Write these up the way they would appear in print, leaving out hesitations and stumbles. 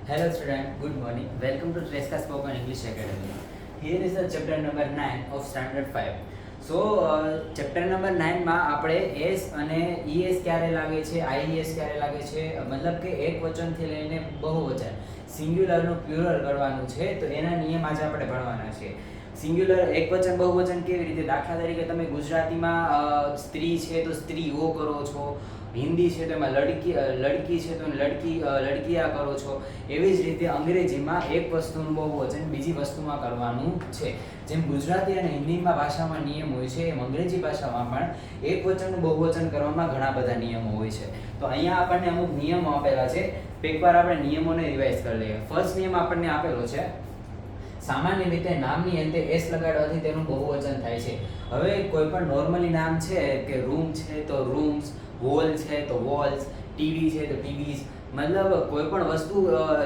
Hello student, good morning. Welcome to Tresca Spoken English Academy. Here is the chapter number 9 of standard 5. So chapter number 9 માં આપણે s અને es ક્યારે લાગે છે, ies ક્યારે લાગે છે, મતલબ કે એક વચનથી લઈને બહુવચન સિંગ્યુલર નું પ્લુરલ કરવાનું છે, તો એના નિયમ આજે આપણે ભણવાના છે. સિંગ્યુલર એકવચન બહુવચન કેવી રીતે, દાખલા તરીકે તમે ગુજરાતીમાં સ્ત્રી છે તો સ્ત્રીઓ કરો છો, હિન્દી છે તો એમાં લડકી છે તો લડકીયા કરો છો. એવી જ રીતે અંગ્રેજીમાં એક વસ્તુનું બહુવચન બીજી વસ્તુમાં કરવાનું છે. જેમ ગુજરાતી અને હિન્દીમાં ભાષામાં નિયમ હોય છે, એમ અંગ્રેજી ભાષામાં પણ એક વચનનું બહુવચન કરવામાં ઘણા બધા નિયમો હોય છે. તો અહીંયા આપણને અમુક નિયમો આપેલા છે. એકવાર આપણે નિયમોને રિવાઇઝ કરી લઈએ. ફર્સ્ટ નિયમ આપણને આપેલો છે, સામાન્ય રીતે નામની અંતે એસ લગાડવાથી તેનું બહુવચન થાય છે. હવે કોઈ પણ નોર્મલી નામ છે કે રૂમ છે તો રૂમ્સ, વોલ છે તો વોલ્સ, ટીવી છે તો ટીવીઝ, મતલબ કોઈ પણ વસ્તુ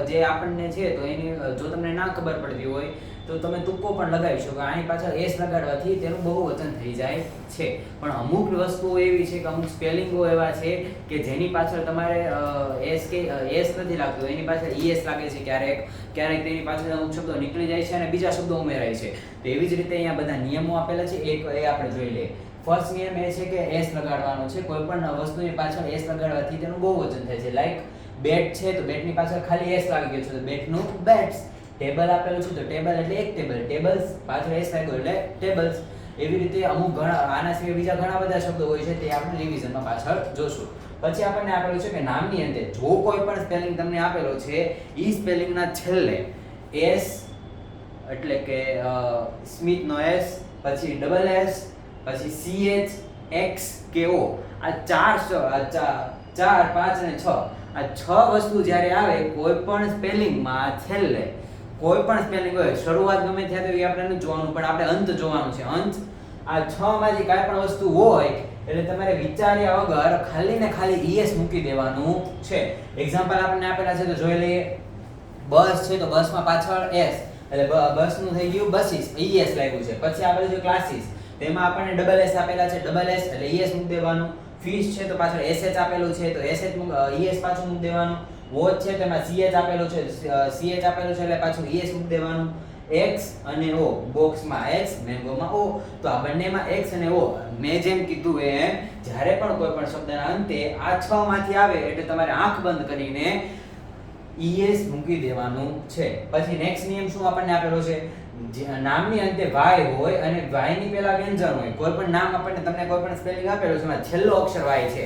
જે આપણને છે તો એની જો તમને ના ખબર પડતી હોય તો તમે તુક્કો પણ લગાવી શકો. આની પાછળ એસ લગાડવાથી તેનું બહુવચન થઈ જાય છે. પણ અમુક વસ્તુઓ એવી છે કે અમુક સ્પેલિંગો એવા છે કે જેની પાછળ તમારે એસ નથી લાગતું, એની પાછળ ઈએસ લાગે છે. ક્યારેક તેની પાછળ અમુક શબ્દો નીકળી જાય છે અને બીજા શબ્દો ઉમેરાય છે. તો એવી જ રીતે અહીંયા બધા નિયમો આપેલા છે, એક એ આપણે જોઈ લઈએ. ફર્સ્ટ નિયમ એ છે કે એસ લગાડવાનો છે. કોઈ પણ વસ્તુની પાછળ એસ લગાડવાથી તેનું બહુવચન થાય છે. લાઈક બેટ છે તો બેટની પાછળ ખાલી એસ લાગી ગયો છે તો બેટનું બેટ્સ. ટેબલ આપેલું છે તો ટેબલ એટલે એક ટેબલ, ટેબલ્સ પાછળ એસ લાગ્યો એટલે ટેબલ્સ. એવી રીતે અમુક ઘણા આના સિવાય બીજા ઘણા બધા શબ્દો હોય છે, તે આપણે રિવિઝનમાં પાછળ જોશું. પછી આપણને આપેલું છે કે નામની અંતે જો કોઈ પણ સ્પેલિંગ તમને આપેલો છે, ઈ સ્પેલિંગના છેલ્લે એસ એટલે કે સ્મિથનો એસ, પછી ડબલ એસ, પછી CH, X કે O, આ ચાર 5 અને 6 આ 6 વસ્તુ જ્યારે આવે કોઈ પણ સ્પેલિંગમાં છેલ્લે કોઈ પણ સ્પેલિંગ હોય, શરૂઆત ગમે ત્યાં તો એ આપણે જોવાનું, પણ આપણે અંત જોવાનું છે. અંત આ 6 માંથી કાંઈ પણ વસ્તુ હોય એટલે તમારે વિચાર્યા વગર ખાલી ને ખાલી es મૂકી દેવાનું છે. એક્ઝામ્પલ આપણને આપેલા છે તો જોઈ લઈએ. બસ છે તો બસમાં પાછળ s એટલે બસનું થઈ ગયું બસીસ, es લાગ્યું છે. પછી આપણે જો ક્લાસીસ, તેમાં આપણને ડબલ એસ આપેલા છે, ડબલ એસ એટલે es મૂકી દેવાનું. ફીસ છે તો પાછળ sh આપેલું છે તો es પાછું મૂકી દેવાનું. વોચ છે તો એમાં ch આપેલું છે, ch આપેલું છે એટલે પાછું es મૂકી દેવાનું. x અને o, બોક્સમાં x, મેંગોમાં o, તો આ બંનેમાં x અને o. મેં જેમ કીધું એમ જ્યારે પણ કોઈ પણ શબ્દના અંતે આ 6 માંથી આવે એટલે તમારે આંખ બંધ કરીને es મૂકી દેવાનું છે. પછી નેક્સ્ટ નિયમ શું આપણને આપેલો છે, નામની અંતે y હોય અને y ની પહેલા વ્યંજન હોય. કોઈ પણ નામ આપણને તમને કોઈ પણ સ્પેલિંગ આપેલો છે, એમાં છેલ્લો અક્ષર y છે.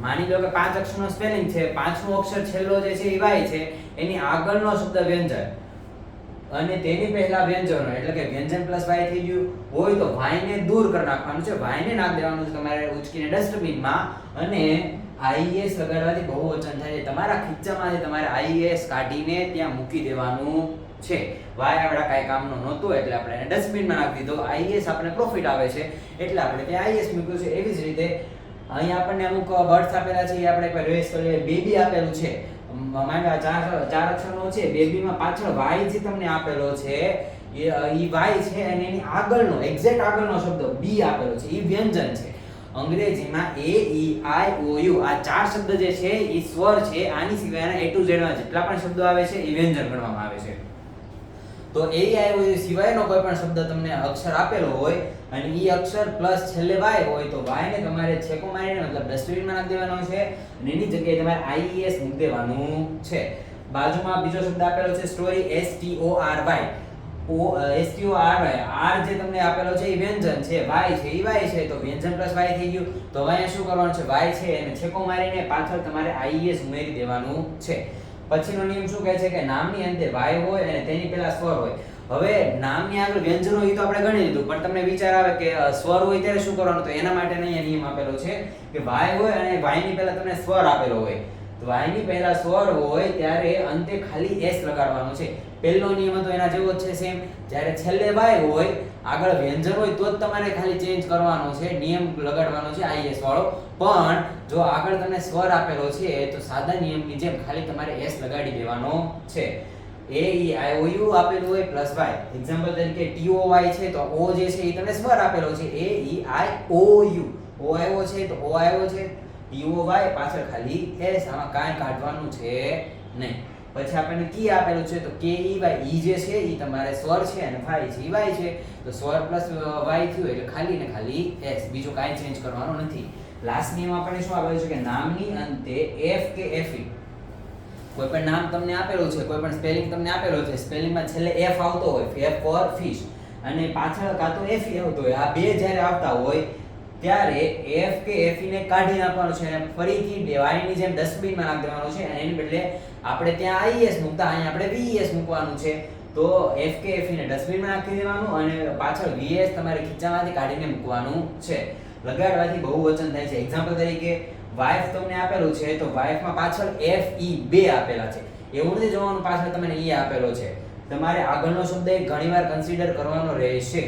માની લો કે 5 અક્ષરનો સ્પેલિંગ છે, પાંચમો અક્ષર છેલ્લો જે છે એ y છે, એની આગળનો શબ્દ વ્યંજન અને તેની પહેલા વ્યંજન હોય એટલે કે વ્યંજન પ્લસ y થઈ ગયું હોય તો y ને દૂર કરી નાખવાનું છે, y ને નાખી દેવાનું છે તમારે ઉચકીને ડસ્ટબિનમાં, અને ies લગાડવાથી બહુવચન થાય છે. તમારા ખીચામાંથી તમારે ies કાઢીને ત્યાં મૂકી દેવાનું છે. y આપણા કાંઈ કામનો નહોતું એટલે આપણે એને ડસ્ટબિનમાં નાખી દીધો. ies આપણે પ્રોફિટ આવે છે એટલે આપણે ત્યાં ies મૂક્યું છે. એવી જ રીતે અહીંયા આપણને અમુક વર્ડ્સ આપેલા છે, એ આપણે રિવાઇઝ કરીએ. બેબી આપેલું છે, માનો ચાર અક્ષરનો છે, બેબીમાં પાછળ y જે તમને આપેલો છે એ y છે અને એની આગળનો એક્ઝેક્ટ આગળનો શબ્દ b આપેલો છે, એ વ્યંજન છે. અંગ્રેજીમાં a e i o u આ ચાર શબ્દ જે છે એ સ્વર છે. આની સિવાયના a to z માં જેટલા પણ શબ્દો આવે છે એ વ્યંજન ગણવામાં આવે છે. તો a e i o u સિવાયનો કોઈ પણ શબ્દ તમને અક્ષર આપેલો હોય અને ઈ અક્ષર પ્લસ છેલ્લે y હોય તો y ને તમારે છેકો મારીને મતલબ ડસ્ટબિનમાં નાખી દેવાનો છે અને એની જગ્યાએ તમારે ies મૂકી દેવાનું છે. બાજુમાં બીજો શબ્દ આપેલો છે સ્ટોરી, story r જે તમને આપેલો છે એ વ્યંજન છે, y છે તો વ્યંજન પ્લસ y થઈ ગયું. તો અહીંયા શું કરવાનું છે, y છે એને છેકો મારીને પાછળ તમારે ies ઉમેરી દેવાનું છે. પછીનો નિયમ શું કહે છે કે નામની અંતે y હોય અને તેની પહેલા સ્વર હોય. હવે નામની આગળ વ્યંજન હોય તો આપણે ગણી લીધું, પણ તમને વિચાર આવે કે સ્વર હોય ત્યારે શું કરવાનું, તો એના માટે અહીંયા નિયમ આપેલો છે કે y હોય અને y ની પહેલા તમને સ્વર આપેલો હોય તો y ની પહેલા સ્વર હોય ત્યારે અંતે ખાલી s લગાડવાનું છે. પહેલો નિયમ હતો એના જેવો જ છે સેમ. જ્યારે છેલ્લે y હોય આગળ વ્યંજન હોય તો જ તમારે ખાલી ચેન્જ કરવાનો છે, નિયમ લગાડવાનો છે ies વાળો. પણ જો આગળ તમને સ્વર આપેલો છે તો સાદા નિયમની જેમ ખાલી તમારે s લગાડી દેવાનો છે. a e i o u આપેલું હોય પ્લસ y, એક્ઝામ્પલ તરીકે t o y છે તો o જે છે એ તમને સ્વર આપેલો છે a e i o u, o આવ્યો છે તો o આવ્યો છે, t o y પાછળ ખાલી s, આમાં કાંઈ કાઢવાનું છે નહીં. પછી આપણને કી આપેલું છે તો કે ઈ વાય, ઈ જે છે ઈ તમારે સ્વર છે અને ફાઈ છે ઈ વાય છે, તો સ્વર પ્લસ વાય થયું એટલે ખાલી ને ખાલી એસ, બીજું કાંઈ ચેન્જ કરવાનું નથી. લાસ્ટ નિયમ આપણને શું આપેલું છે કે નામની અંતે એફ કે એફઈ, કોઈ પણ નામ તમને આપેલું છે, કોઈ પણ સ્પેલિંગ તમને આપેલો છે, સ્પેલિંગમાં છેલ્લે એફ આવતો હોય, એફ ફોર ફિશ, અને પાછળ કાં તો એફઈ આવતો હોય, આ બે જ્યારે આવતા હોય ત્યારે એફ કે એફઈ ને કાઢી નાખવાનું છે અને ફરીથી વાયની જેમ ડસ્ટબિનમાં નાખી દેવાનું છે, અને એની બદલે આપણે ત્યાં આઈએસ મૂકતા અહીંયા આપણે વીએસ મૂકવાનું છે. તો એફ કે એફઈ ને ડસ્ટબિનમાં નાખી દેવાનું અને પાછળ વીએસ તમારે ખીચામાંથી કાઢીને મૂકવાનું છે. લગાડવાથી બહુવચન થાય છે. એક્ઝામ્પલ તરીકે વાઇફ તમને આપેલું છે તો વાઇફમાં પાછળ એફ ઈ બે આપેલા છે, એવું નથી જોવાનું પાછળ તમને ઈ આપેલો છે. તમારે આગળનો શબ્દ ઘણીવાર કન્સિડર કરવાનો રહેશે.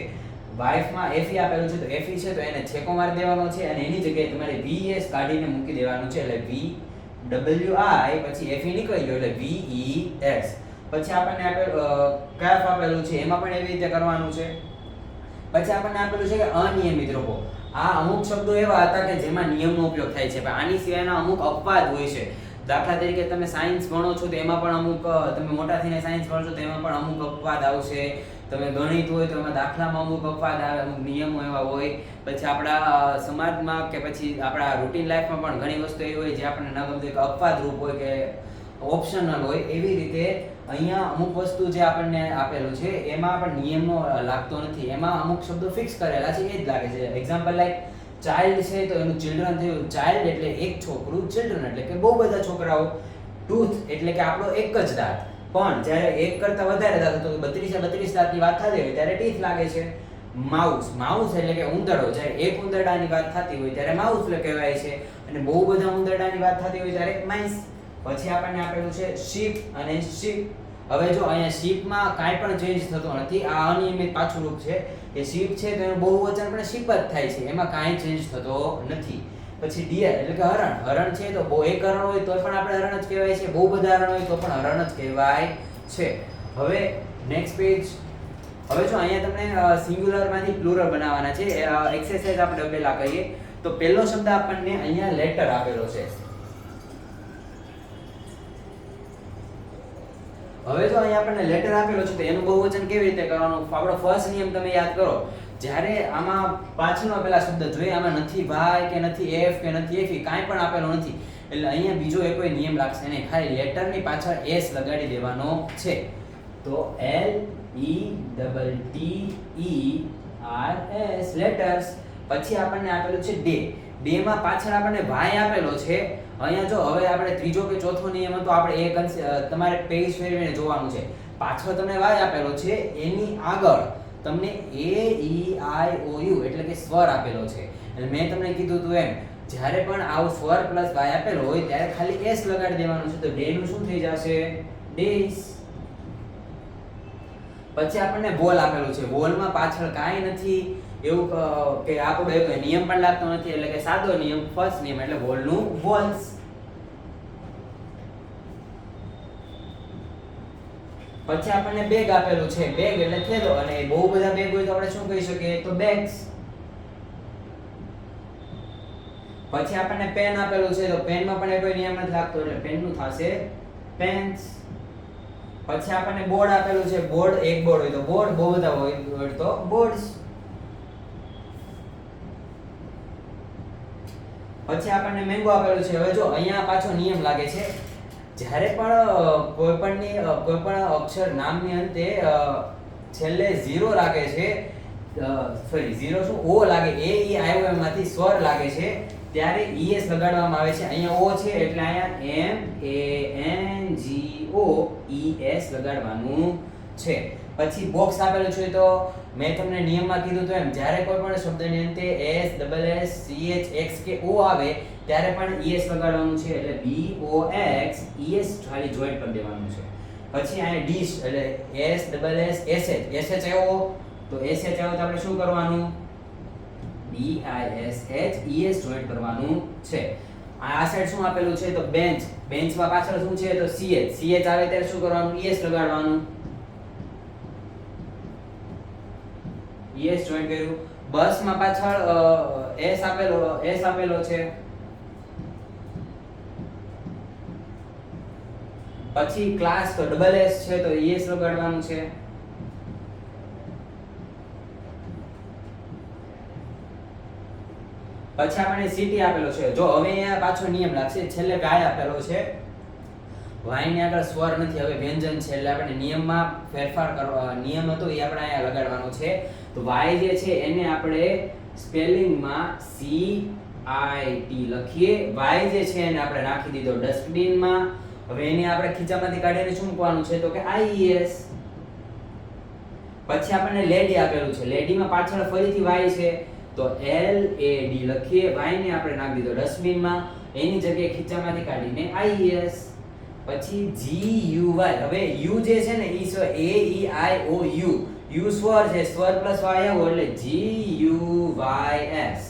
વાઇફમાં એફઈ આપેલું છે તો એફઈ છે તો એને છેકો મારી દેવાનો છે અને એની જગ્યાએ તમારે વીએસ કાઢીને મૂકી દેવાનું છે, એટલે વી ડબલ્યુ આઈ પછી એફઈ નીકળી ગયો એટલે વીઈએસ. પછી આપણને કેફ આપેલું છે એમાં પણ એવી રીતે કરવાનું છે. પછી આપણને આપેલું છે કે અનિયમિત રૂપો. આ અમુક શબ્દો એવા હતા કે જેમાં નિયમનો ઉપયોગ થાય છે, પણ આની સિવાયના અમુક અપવાદ હોય છે. દાખલા તરીકે તમે સાયન્સ ભણો છો તો એમાં પણ અમુક, તમે મોટા થઈને સાયન્સ ભણશો તો એમાં પણ અમુક અપવાદ આવશે. તમે ગણિત હોય તો એમાં દાખલામાં અમુક અપવાદ આવે, અમુક નિયમો એવા હોય. પછી આપણા સમાજમાં કે પછી આપણા રૂટીન લાઈફમાં પણ ઘણી વસ્તુ એવી હોય જે આપણને ન ગમતી, કે અપવાદ રૂપ હોય કે ઓપ્શનલ હોય. એવી રીતે અહીંયા અમુક વસ્તુ જે આપણને આપેલું છે એમાં પણ નિયમનો લાગતો નથી, એમાં અમુક શબ્દો ફિક્સ કરેલા છે એ જ લાગે છે. એક્ઝામ્પલ લાઈક ચાઇલ્ડ છે તો એનું ચિલ્ડ્રન થયું. ચાઇલ્ડ એટલે એક છોકરું, ચિલ્ડ્રન એટલે કે બહુ બધા છોકરાઓ. ટૂથ એટલે કે આપણો એક જ દાંત, પણ જ્યારે એક કરતા વધારે દાંત તો 32 દાંતની વાત થતી હોય ત્યારે ટીથ લાગે છે. માઉસ, માઉસ એટલે કે ઉંદરડો, જ્યારે એક ઉંદરડાની વાત થતી હોય ત્યારે માઉસ કહેવાય છે, અને બહુ બધા ઉંદરડાની વાત થતી હોય ત્યારે માઇસ. પછી આપણને આપેલું છે શીપ અને શીપ. હવે જો અહીંયા શીપમાં કાંઈ પણ ચેન્જ થતો નથી, આ અનિયમિત પાછું રૂપ છે કે શીપ છે તો એનું બહુવચન પણ શીપ જ થાય છે, એમાં કાંઈ ચેન્જ થતો નથી. પછી ડિયર એટલે કે હરણ. હરણ છે તો એક હરણ હોય તો પણ આપણે હરણ જ કહેવાય છે, બહુ બધા હરણ હોય તો પણ હરણ જ કહેવાય છે. હવે નેક્સ્ટ પેજ. હવે જો અહીંયા તમને સિંગ્યુલરમાંથી પ્લુરલ બનાવવાના છે. એક્સરસાઇઝ આપણે પહેલા કરીએ તો પહેલો શબ્દ આપણને અહીંયા લેટર આપેલો છે. હવે જો અહીંયા આપણને લેટર આપેલો છે તો એનું બહુવચન કેવી રીતે કરવાનું? આપણો ફર્સ્ટ નિયમ તમે યાદ કરો. જ્યારે આમાં પાછળનો પેલા શબ્દ જોઈએ, આમાં નથી વાય કે નથી એફ કે નથી એફી, કાંઈ પણ આપેલો નથી, એટલે અહીંયા બીજો એ કોઈ નિયમ લાગશે નહીં, ખાલી લેટરની પાછળ એસ લગાડી દેવાનો છે. તો LETTERS લેટર્સ. પછી આપણને આપેલું છે ડે. ડે માં પાછળ આપણને વાય આપેલો છે. અહીંયા જો હવે આપણે ત્રીજો કે ચોથો નિયમ હતો, આપણે એક તમારે પેજ ફેરવીને જોવાનું છે. પાછળ તમને વાય આપેલો છે, એની આગળ તમને AEIOU એટલે કે સ્વર આપેલો છે. એટલે મેં તમને કીધું હતું એમ, જ્યારે પણ આવું સ્વર પ્લસ વાય આપેલો હોય ત્યારે ખાલી એસ લગાડી દેવાનું છે. તો ડે નું શું થઈ જશે? ડેઝ. પછી આપણને બોલ આપેલું છે. બોલમાં પાછળ કાંઈ નથી એવું કે આપણો એક નિયમ પણ લાગતો નથી, એટલે કે સાદો નિયમ, ફર્સ્ટ નિયમ એટલે બોલનું બોલ્સ. પછી આપણને બેગ આપેલું છે. બેગ એટલે થેલો, અને બહુ બધા બેગ હોય તો આપણે શું કહી શકીએ? તો બેગ્સ. પછી આપણને પેન આપેલું છે તો પેનમાં પણ કોઈ નિયમ નથી લાગતો, એટલે પેનનું થશે પેન્સ. પછી આપણને બોર્ડ આપેલું છે. બોર્ડ એક બોર્ડ હોય તો બોર્ડ, બહુ બધા હોય તો બોર્ડ્સ. પછી આપણને મેંગો આપેલું છે. હવે જો અહીંયા પાછો નિયમ લાગે છે, જ્યારે પણ કોઈ પણ અક્ષર નામની અંતે છેલ્લે 0 લાગે છે, સોરી 0 શું ઓ લાગે, AEIOU માંથી સ્વર લાગે છે ત્યારે ES લગાડવામાં આવે છે. અહીંયા ઓ છે એટલે અહીંયા MANGOES લગાડવાનું છે. પછી બોક્સ આપેલું છે તો મેં તમને નિયમમાં કીધું તો એમ, જ્યારે કોઈ પણ શબ્દની અંતે S, SS, CH, X કે O આવે ત્યારે પણ ES લગાડવાનું છે, એટલે BOX ES ખાલી જોઈન્ટ કરી દેવાનું છે. પછી અહીંયા ડીશ એટલે SSS SH આવ્યો તો SH આવ્યો તો આપણે શું કરવાનું? DISH ES જોઈન્ટ કરવાનું છે. આ સાઈડ શું આપેલું છે? તો બેન્ચ. બેન્ચમાં પાછળ શું છે? તો CH આવે ત્યારે શું કરવાનું? ES લગાડવાનું. ES જોઈન્ટ કર્યું. બસમાં પાછળ S આપેલો છે. પછી ક્લાસ તો ડબલ એસ છે તો ES લગાડવાનું છે. પછી આપણને સિટી આપેલો છે. જો હવે અહીંયા પાછો નિયમ લાગશે, છેલ્લે વાય આપેલો છે. વાય ની આગળ સ્વર નથી, હવે વ્યંજન છે એટલે આપણે નિયમમાં ફેરફાર કરવા, નિયમ હતો એ આપણે અહીંયા લગાડવાનો છે. તો વાય જે છે એને આપણે સ્પેલિંગમાં CIT લખીએ. વાય જે છે એને આપણે નાખી દીધો ડસ્ટબિનમાં. હવે એને આપણે ખીચામાંથી કાઢીને શું મૂકવાનું છે તો કે IES. પછી આપણને લેડી આપેલું છે, લેડીમાં પાછળ ફરીથી વાય છે તો LAD લખીએ. વાય ને આપણે નાખી દીધો ડસ્ટબિનમાં, એની જગ્યાએ ખીચામાંથી કાઢીને IES. પછી GUY, હવે યુ જે છે ને ઈ સ્વર AEIOU, યુ સ્વર છે, સ્વર પ્લસ વાય આવો એટલે GUYS.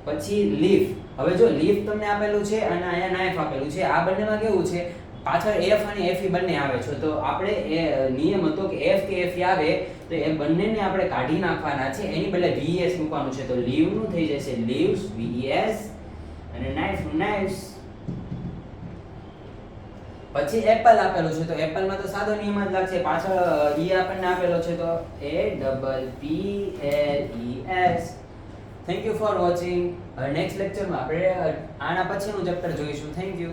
પછી લીફ, હવે જો લીફ તમને આપેલું છે અને અહીંયા નાઇફ આપેલું છે, આ બંનેમાં કેવું છે પાછળ F અને FE બંને આવે છે, તો આપણે એ નિયમ હતો કે F કે FE આવે તો એ બંનેને આપણે કાઢી નાખવાના છે, એની બદલે VS મૂકવાનું છે. તો લીવ નું થઈ જશે લીવ્સ VS અને નાઇફ નું નાઇફ્સ. પછી એપલ આપેલું છે તો એપલમાં તો સાદો નિયમ જ લાગશે, પાછળ ઈ આપણને આપેલો છે તો APPLES. Thank you for watching. Next લેક્ચરમાં આપણે આના પછીનું ચેપ્ટર જોઈશું. Thank you.